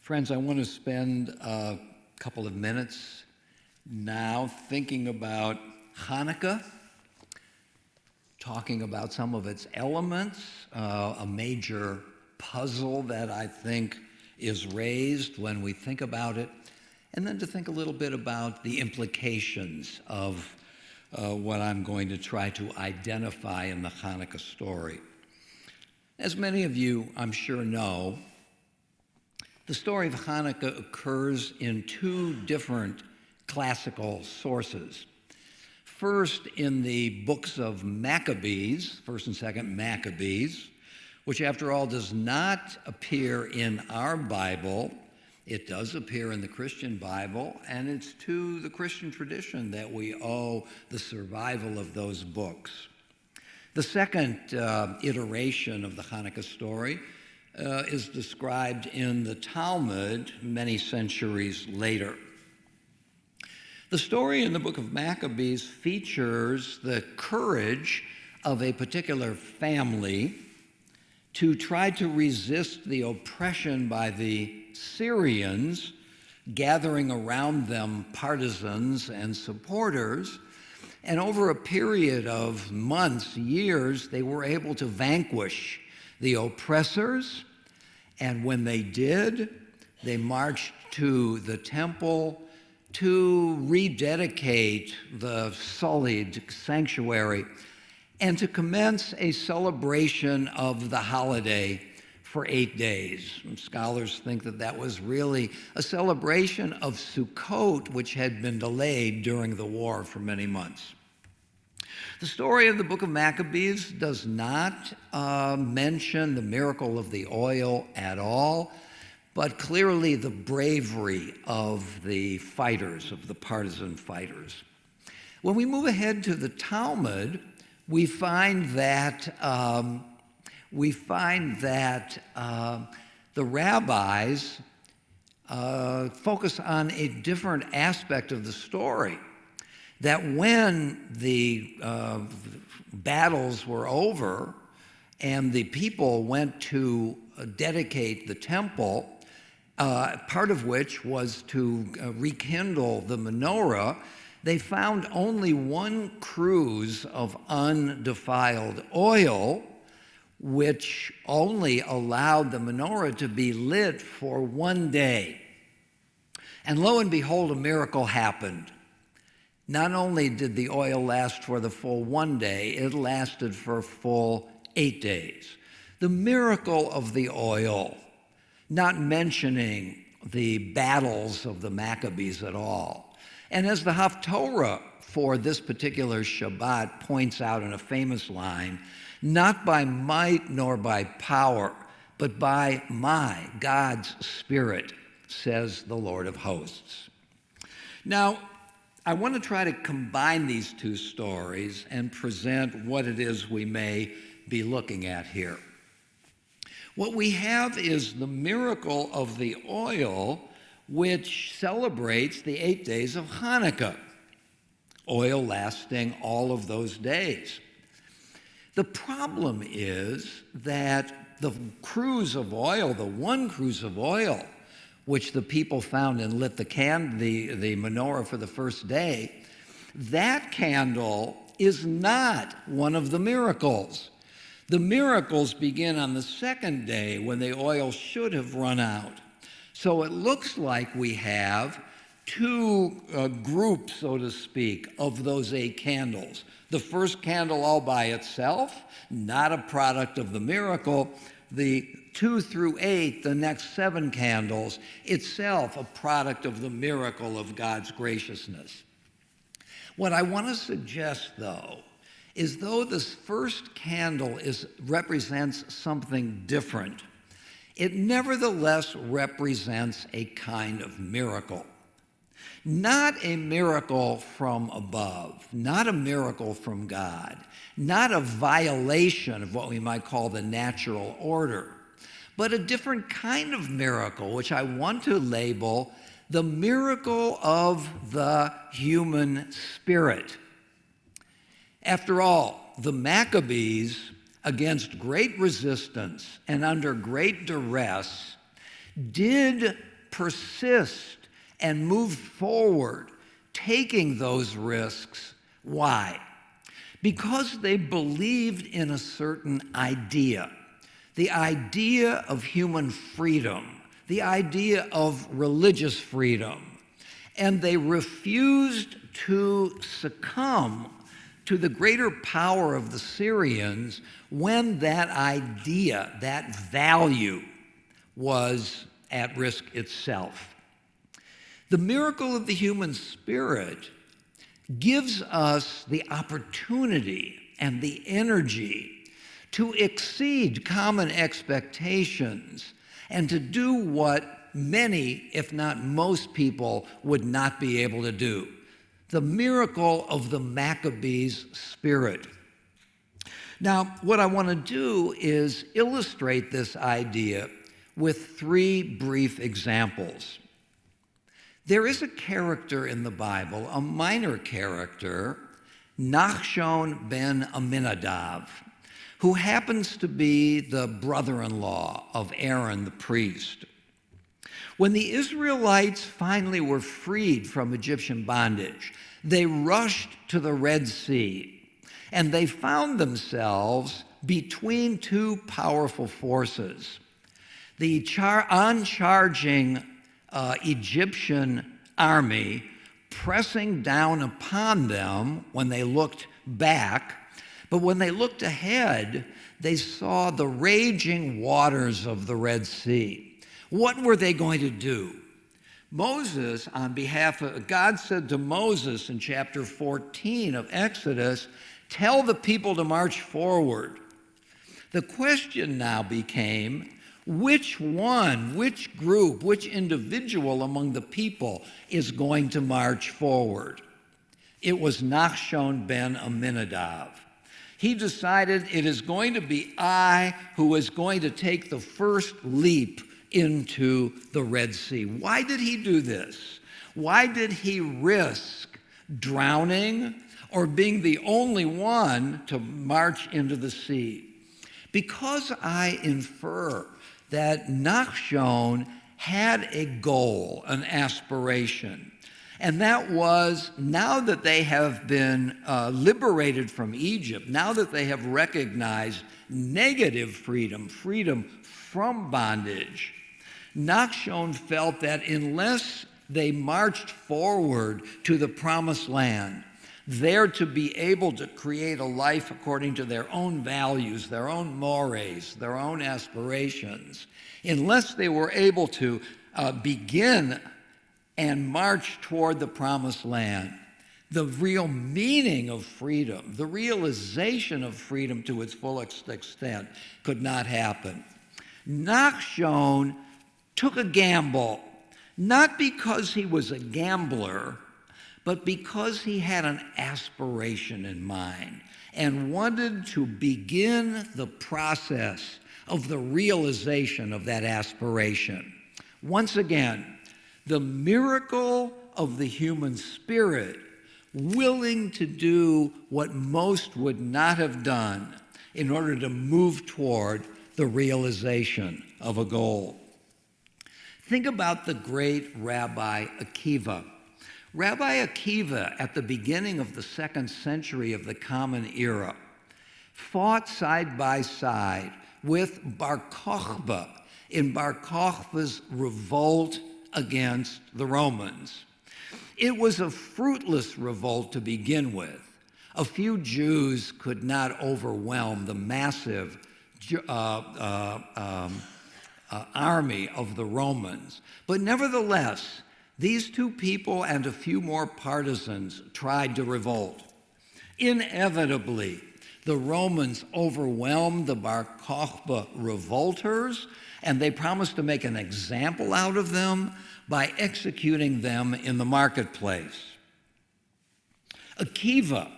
Friends, I want to spend a couple of minutes now thinking about Hanukkah, talking about some of its elements, a major puzzle that I think is raised when we think about it, and then to think a little bit about the implications of what I'm going to try to identify in the Hanukkah story. As many of you, I'm sure, know, the story of Hanukkah occurs in two different classical sources. First, in the books of Maccabees, 1st and 2nd Maccabees, which after all does not appear in our Bible. It does appear in the Christian Bible, and it's to the Christian tradition that we owe the survival of those books. The second iteration of the Hanukkah story is described in the Talmud many centuries later. The story in the book of Maccabees features the courage of a particular family to try to resist the oppression by the Syrians, gathering around them partisans and supporters. And over a period of months, years, they were able to vanquish the oppressors. And when they did, they marched to the temple to rededicate the sullied sanctuary and to commence a celebration of the holiday for 8 days. And scholars think that that was really a celebration of Sukkot, which had been delayed during the war for many months. The story of the book of Maccabees does not mention the miracle of the oil at all, but clearly the bravery of the fighters, of the partisan fighters. When we move ahead to the Talmud, we find that the rabbis focus on a different aspect of the story. That when the battles were over and the people went to dedicate the temple, part of which was to rekindle the menorah, they found only one cruse of undefiled oil, which only allowed the menorah to be lit for 1 day. And lo and behold, a miracle happened. Not only did the oil last for the full 1 day, it lasted for a full 8 days. The miracle of the oil, not mentioning the battles of the Maccabees at all. And as the Haftorah for this particular Shabbat points out in a famous line, not by might nor by power, but by my, God's Spirit, says the Lord of hosts. Now, I want to try to combine these two stories and present what it is we may be looking at here. What we have is the miracle of the oil, which celebrates the 8 days of Hanukkah, oil lasting all of those days. The problem is that the cruse of oil, the one cruse of oil, which the people found and lit the menorah for the first day, that candle is not one of the miracles. The miracles begin on the second day when the oil should have run out. So it looks like we have two groups, so to speak, of those 8 candles. The first candle all by itself, not a product of the miracle. The 2 through 8, the next 7 candles, itself a product of the miracle of God's graciousness. What I want to suggest, though, is though this first candle represents something different, it nevertheless represents a kind of miracle. Not a miracle from above, not a miracle from God, not a violation of what we might call the natural order, but a different kind of miracle, which I want to label the miracle of the human spirit. After all, the Maccabees, against great resistance and under great duress, did persist and move forward, taking those risks. Why? Because they believed in a certain idea, the idea of human freedom, the idea of religious freedom, and they refused to succumb to the greater power of the Syrians when that idea, that value, was at risk itself. The miracle of the human spirit gives us the opportunity and the energy to exceed common expectations and to do what many, if not most people, would not be able to do. The miracle of the Maccabees' spirit. Now, what I want to do is illustrate this idea with 3 brief examples. There is a character in the Bible, a minor character, Nachshon ben Aminadav, who happens to be the brother-in-law of Aaron the priest. When the Israelites finally were freed from Egyptian bondage, they rushed to the Red Sea, and they found themselves between 2 powerful forces. The on-charging Egyptian army pressing down upon them when they looked back, but when they looked ahead, they saw the raging waters of the Red Sea. What were they going to do? Moses, on behalf of God, said to Moses in chapter 14 of Exodus, "Tell the people to march forward." The question now became, which one, which group, which individual among the people is going to march forward? It was Nachshon ben Aminadav. He decided, it is going to be I who is going to take the first leap into the Red Sea. Why did he do this? Why did he risk drowning or being the only one to march into the sea? Because I infer that Nachshon had a goal, an aspiration, and that was, now that they have been liberated from Egypt, now that they have recognized negative freedom, freedom from bondage, Nachshon felt that unless they marched forward to the promised land, there to be able to create a life according to their own values, their own mores, their own aspirations, unless they were able to begin and march toward the promised land, the real meaning of freedom, the realization of freedom to its fullest extent could not happen. Nachshon took a gamble, not because he was a gambler, but because he had an aspiration in mind and wanted to begin the process of the realization of that aspiration. Once again, the miracle of the human spirit, willing to do what most would not have done in order to move toward the realization of a goal. Think about the great Rabbi Akiva. Rabbi Akiva, at the beginning of the 2nd century of the Common Era, fought side by side with Bar Kokhba in Bar Kokhba's revolt against the Romans. It was a fruitless revolt to begin with. A few Jews could not overwhelm the massive army of the Romans. But nevertheless, these 2 people and a few more partisans tried to revolt. Inevitably, the Romans overwhelmed the Bar Kokhba revolters, and they promised to make an example out of them by executing them in the marketplace. Akiva,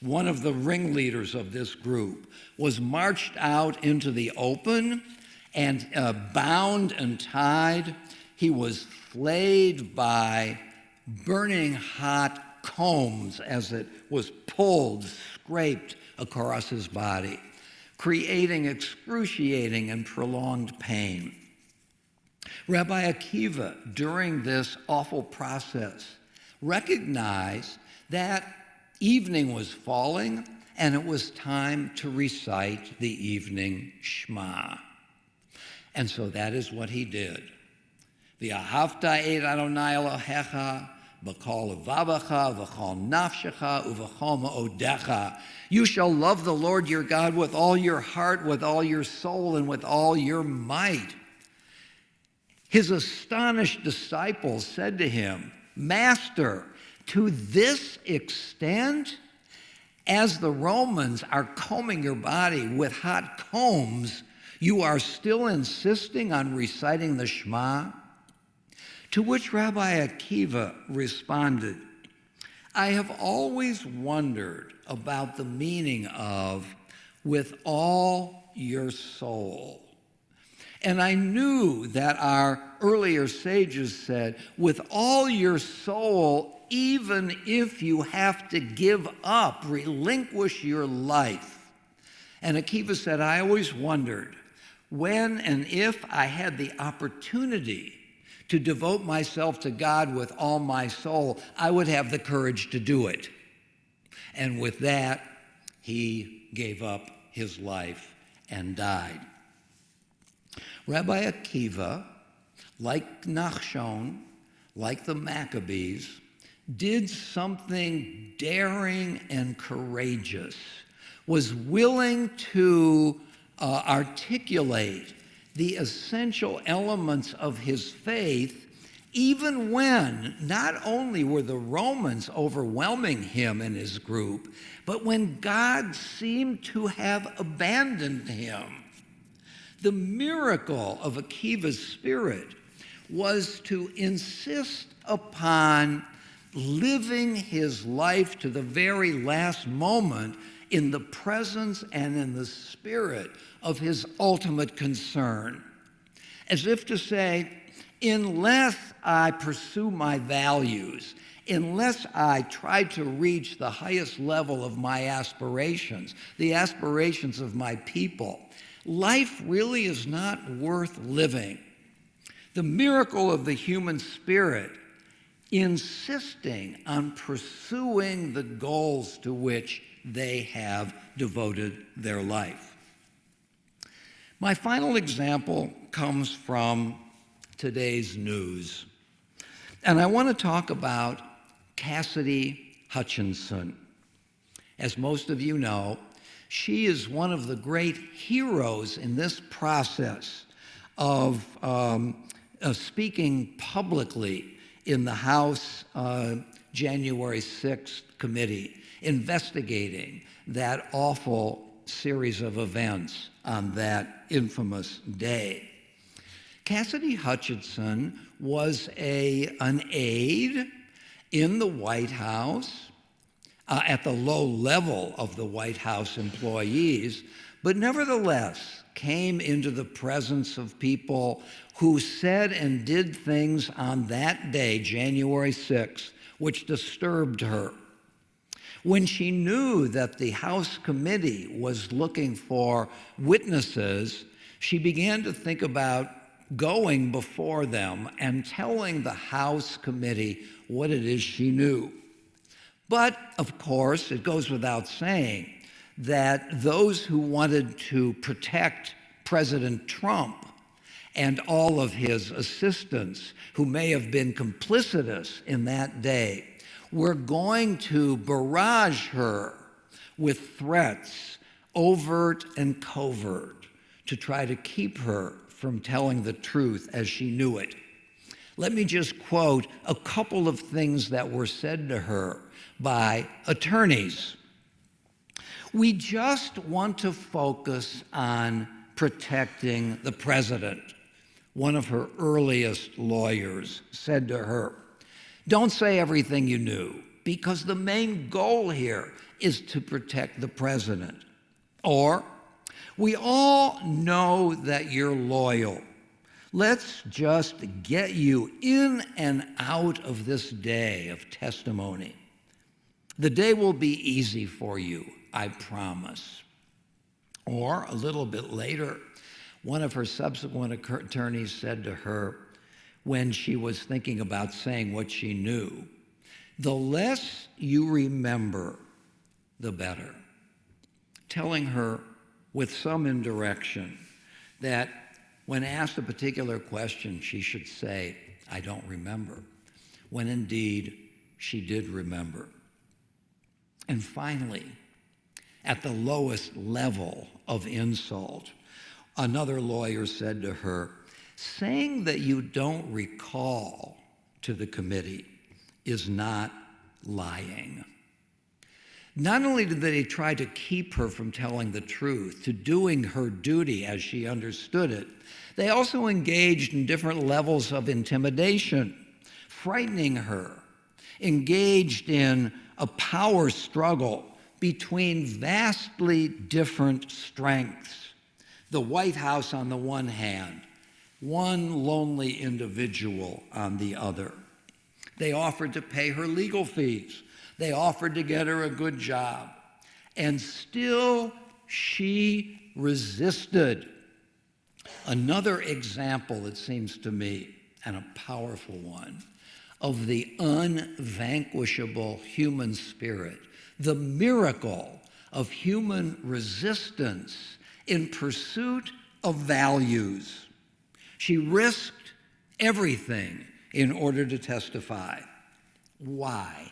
one of the ringleaders of this group, was marched out into the open and bound and tied. He was flayed by burning hot combs as it was pulled, scraped across his body, creating excruciating and prolonged pain. Rabbi Akiva, during this awful process, recognized that evening was falling and it was time to recite the evening Shema. And so that is what he did. V'ahavta et Adonai Elohecha b'kol levavecha v'chol nafshecha uv'chol ma'odecha. You shall love the Lord your God with all your heart, with all your soul, and with all your might. His astonished disciples said to him, Master, to this extent, as the Romans are combing your body with hot combs, you are still insisting on reciting the Shema? To which Rabbi Akiva responded, I have always wondered about the meaning of with all your soul. And I knew that our earlier sages said, with all your soul, even if you have to give up, relinquish your life. And Akiva said, I always wondered when and if I had the opportunity to devote myself to God with all my soul, I would have the courage to do it. And with that, he gave up his life and died. Rabbi Akiva, like Nachshon, like the Maccabees, did something daring and courageous, was willing to articulate the essential elements of his faith, even when not only were the Romans overwhelming him and his group, but when God seemed to have abandoned him. The miracle of Akiva's spirit was to insist upon living his life to the very last moment in the presence and in the spirit of his ultimate concern. As if to say, unless I pursue my values, unless I try to reach the highest level of my aspirations, the aspirations of my people, life really is not worth living. The miracle of the human spirit insisting on pursuing the goals to which they have devoted their life. My final example comes from today's news. And I want to talk about Cassidy Hutchinson. As most of you know, she is one of the great heroes in this process of speaking publicly in the House January 6th committee, investigating that awful series of events on that infamous day. Cassidy Hutchinson was an aide in the White House, at the low level of the White House employees, but nevertheless came into the presence of people who said and did things on that day, January 6th, which disturbed her. When she knew that the House committee was looking for witnesses, she began to think about going before them and telling the House committee what it is she knew. But, of course, it goes without saying that those who wanted to protect President Trump and all of his assistants who may have been complicitous in that day were going to barrage her with threats, overt and covert, to try to keep her from telling the truth as she knew it. Let me just quote a couple of things that were said to her by attorneys. We just want to focus on protecting the president. One of her earliest lawyers said to her, don't say everything you knew, because the main goal here is to protect the president. Or, we all know that you're loyal. Let's just get you in and out of this day of testimony. The day will be easy for you, I promise. Or a little bit later, one of her subsequent attorneys said to her, when she was thinking about saying what she knew. The less you remember, the better. Telling her with some indirection that when asked a particular question, she should say, "I don't remember," when indeed she did remember. And finally, at the lowest level of insult, another lawyer said to her, "Saying that you don't recall to the committee is not lying." Not only did they try to keep her from telling the truth, to doing her duty as she understood it, they also engaged in different levels of intimidation, frightening her, engaged in a power struggle between vastly different strengths. The White House on the one hand, one lonely individual on the other. They offered to pay her legal fees. They offered to get her a good job. And still she resisted. Another example, it seems to me, and a powerful one, of the unvanquishable human spirit, the miracle of human resistance in pursuit of values. She risked everything in order to testify. Why?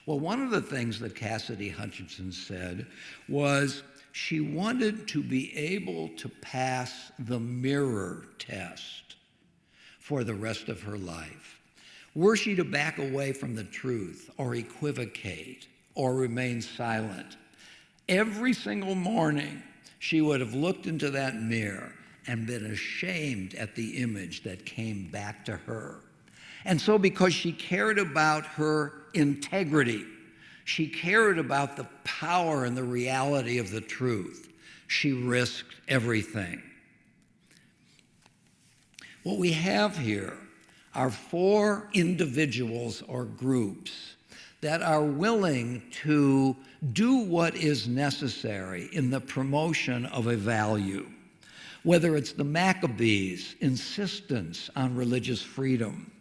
Well, one of the things that Cassidy Hutchinson said was she wanted to be able to pass the mirror test for the rest of her life. Were she to back away from the truth or equivocate or remain silent, every single morning she would have looked into that mirror and been ashamed at the image that came back to her. And so because she cared about her integrity, she cared about the power and the reality of the truth, she risked everything. What we have here are 4 individuals or groups that are willing to do what is necessary in the promotion of a value. Whether it's the Maccabees' insistence on religious freedom,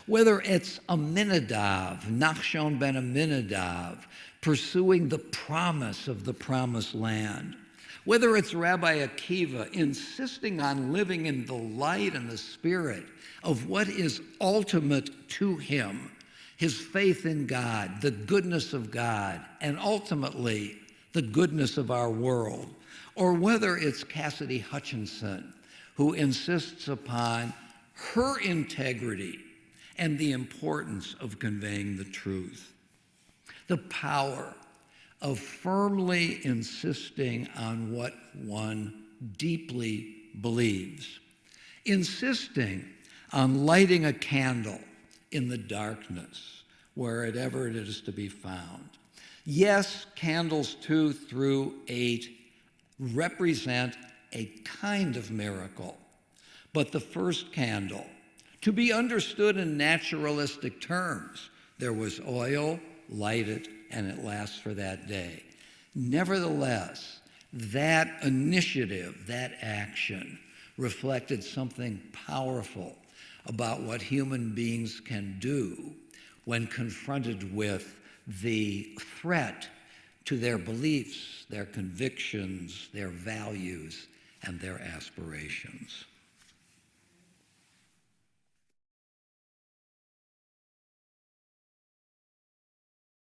whether it's Aminadab, Nachshon ben Aminadab, pursuing the promise of the promised land, whether it's Rabbi Akiva insisting on living in the light and the spirit of what is ultimate to him, his faith in God, the goodness of God, and ultimately the goodness of our world, or whether it's Cassidy Hutchinson, who insists upon her integrity and the importance of conveying the truth. The power of firmly insisting on what one deeply believes, insisting on lighting a candle in the darkness, wherever it is to be found. Yes, candles 2 through 8 represent a kind of miracle, but the first candle, to be understood in naturalistic terms, there was oil, light it, and it lasts for that day. Nevertheless, that initiative, that action, reflected something powerful about what human beings can do when confronted with the threat to their beliefs, their convictions, their values, and their aspirations.